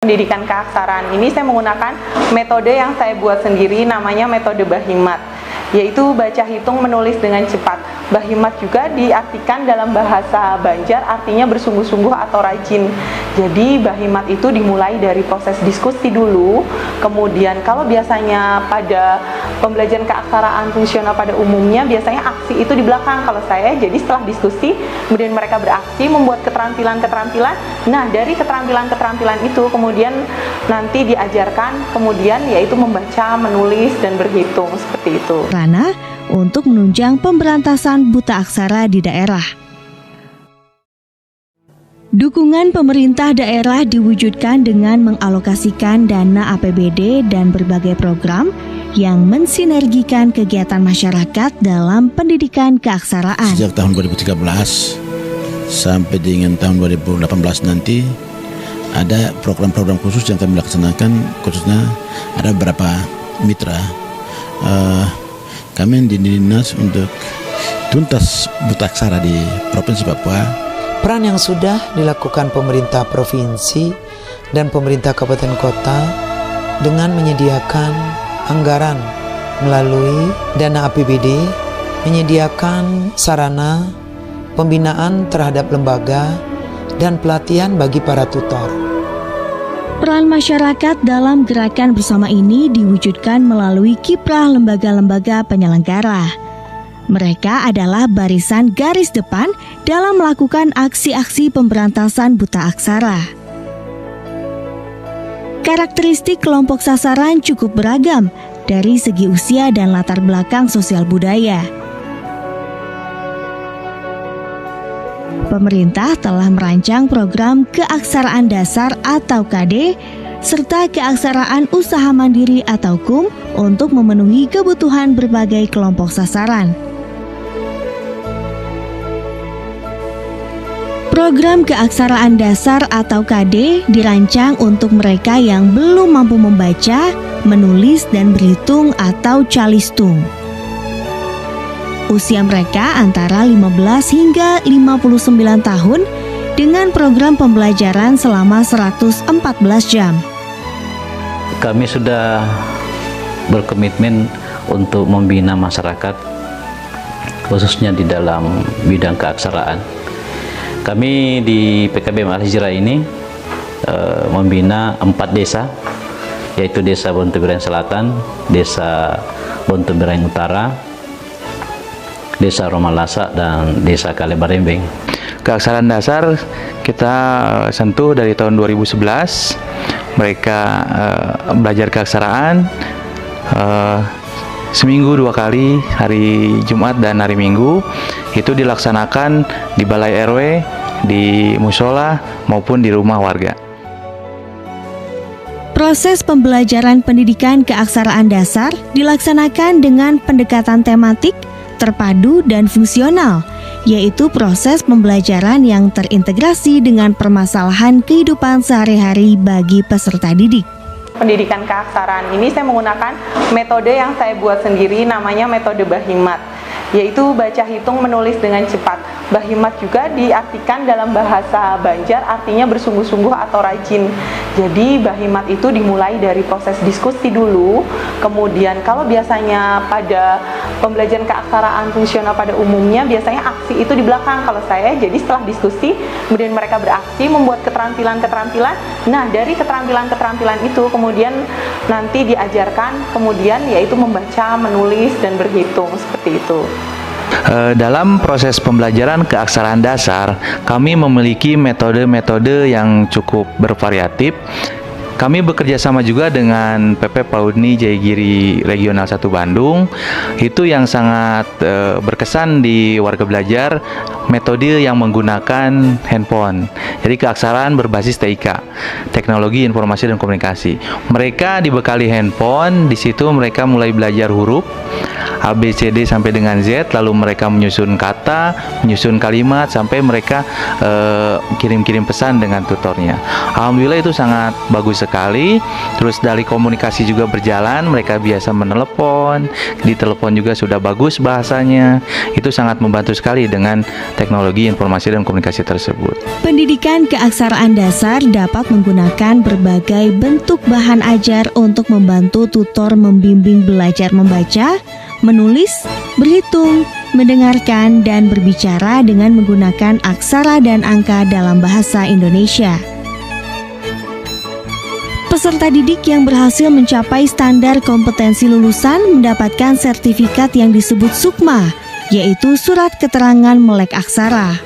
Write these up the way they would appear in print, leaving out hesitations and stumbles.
Pendidikan keaksaraan ini saya menggunakan metode yang saya buat sendiri, namanya metode Bahimat, yaitu baca hitung menulis dengan cepat. Bahimat juga diartikan dalam bahasa Banjar artinya bersungguh-sungguh atau rajin. Jadi Bahimat itu dimulai dari proses diskusi dulu, kemudian kalau biasanya pada pembelajaran keaksaraan fungsional pada umumnya biasanya aksi itu di belakang. Kalau saya jadi setelah diskusi kemudian mereka beraksi membuat keterampilan-keterampilan. Nah, dari keterampilan-keterampilan itu kemudian nanti diajarkan kemudian yaitu membaca, menulis dan berhitung seperti itu. Rana untuk menunjang pemberantasan buta aksara di daerah. Dukungan pemerintah daerah diwujudkan dengan mengalokasikan dana APBD dan berbagai program yang mensinergikan kegiatan masyarakat dalam pendidikan keaksaraan. Sejak tahun 2013 sampai dengan tahun 2018 nanti ada program-program khusus yang kami laksanakan, khususnya ada beberapa mitra kami di Dinas untuk tuntas buta aksara di Provinsi Papua. Peran yang sudah dilakukan pemerintah provinsi dan pemerintah kabupaten kota dengan menyediakan anggaran melalui dana APBD, menyediakan sarana pembinaan terhadap lembaga dan pelatihan bagi para tutor. Peran masyarakat dalam gerakan bersama ini diwujudkan melalui kiprah lembaga-lembaga penyelenggara. Mereka adalah barisan garis depan dalam melakukan aksi-aksi pemberantasan buta aksara. Karakteristik kelompok sasaran cukup beragam dari segi usia dan latar belakang sosial budaya. Pemerintah telah merancang program keaksaraan dasar atau KD serta keaksaraan usaha mandiri atau KUM untuk memenuhi kebutuhan berbagai kelompok sasaran. Program keaksaraan dasar atau KD dirancang untuk mereka yang belum mampu membaca, menulis, dan berhitung atau calistung. Usia mereka antara 15 hingga 59 tahun dengan program pembelajaran selama 114 jam. Kami sudah berkomitmen untuk membina masyarakat khususnya di dalam bidang keaksaraan. Kami di PKBM Al-Hijrah ini membina 4 desa, yaitu Desa Bontebiraing Selatan, Desa Bontebiraing Utara, Desa Romalasa, dan Desa Kalebarembeng. Keaksaraan dasar kita sentuh dari tahun 2011. Mereka belajar keaksaraan seminggu 2 kali, hari Jumat dan hari Minggu. Itu dilaksanakan di Balai RW, di musola maupun di rumah warga. Proses pembelajaran pendidikan keaksaraan dasar dilaksanakan dengan pendekatan tematik, terpadu dan fungsional, yaitu proses pembelajaran yang terintegrasi dengan permasalahan kehidupan sehari-hari bagi peserta didik. Pendidikan keaksaraan ini saya menggunakan metode yang saya buat sendiri, namanya metode Bahimat, yaitu baca hitung menulis dengan cepat. Bahimat juga diartikan dalam bahasa Banjar artinya bersungguh-sungguh atau rajin. Jadi Bahimat itu dimulai dari proses diskusi dulu, kemudian kalau biasanya pada pembelajaran keaksaraan fungsional pada umumnya biasanya aksi itu di belakang. Kalau saya jadi setelah diskusi kemudian mereka beraksi membuat keterampilan-keterampilan. Nah, dari keterampilan-keterampilan itu kemudian nanti diajarkan kemudian yaitu membaca, menulis dan berhitung seperti itu. Dalam proses pembelajaran keaksaraan dasar, kami memiliki metode-metode yang cukup bervariatif. Kami bekerja sama juga dengan PP Paudni Jayagiri Regional 1 Bandung. Itu yang sangat berkesan di warga belajar, metode yang menggunakan handphone. Jadi keaksaraan berbasis TIK, Teknologi Informasi dan Komunikasi. Mereka dibekali handphone, di situ mereka mulai belajar huruf. A, B, C, D sampai dengan Z, lalu mereka menyusun kata, menyusun kalimat, sampai mereka kirim-kirim pesan dengan tutornya. Alhamdulillah itu sangat bagus sekali. Terus dari komunikasi juga berjalan, mereka biasa menelepon, di telepon juga sudah bagus bahasanya. Itu sangat membantu sekali dengan teknologi informasi dan komunikasi tersebut. Pendidikan keaksaraan dasar dapat menggunakan berbagai bentuk bahan ajar untuk membantu tutor membimbing belajar membaca, menulis, berhitung, mendengarkan, dan berbicara dengan menggunakan aksara dan angka dalam bahasa Indonesia. Peserta didik yang berhasil mencapai standar kompetensi lulusan mendapatkan sertifikat yang disebut SUKMA, yaitu Surat Keterangan Melek Aksara.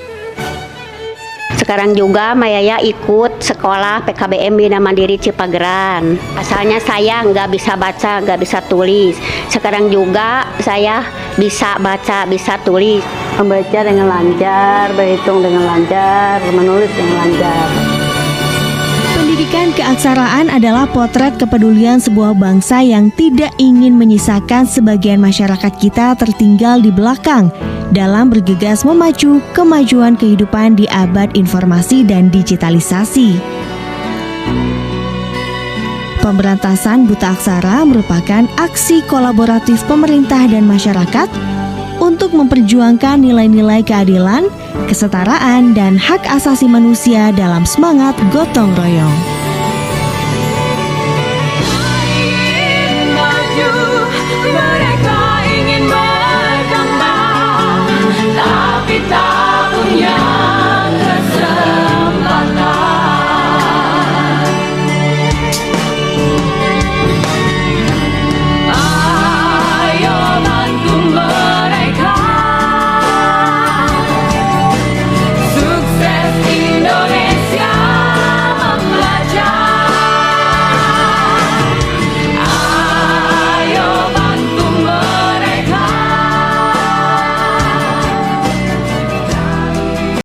Sekarang juga Mayaya ikut sekolah PKBM Bina Mandiri Cipageran. Asalnya saya nggak bisa baca, nggak bisa tulis. Sekarang juga saya bisa baca, bisa tulis. Membaca dengan lancar, berhitung dengan lancar, menulis dengan lancar. Pendidikan keaksaraan adalah potret kepedulian sebuah bangsa yang tidak ingin menyisakan sebagian masyarakat kita tertinggal di belakang dalam bergegas memacu kemajuan kehidupan di abad informasi dan digitalisasi. Pemberantasan buta aksara merupakan aksi kolaboratif pemerintah dan masyarakat untuk memperjuangkan nilai-nilai keadilan, kesetaraan, dan hak asasi manusia dalam semangat gotong royong. Mereka ingin berkembang, tapi tak punya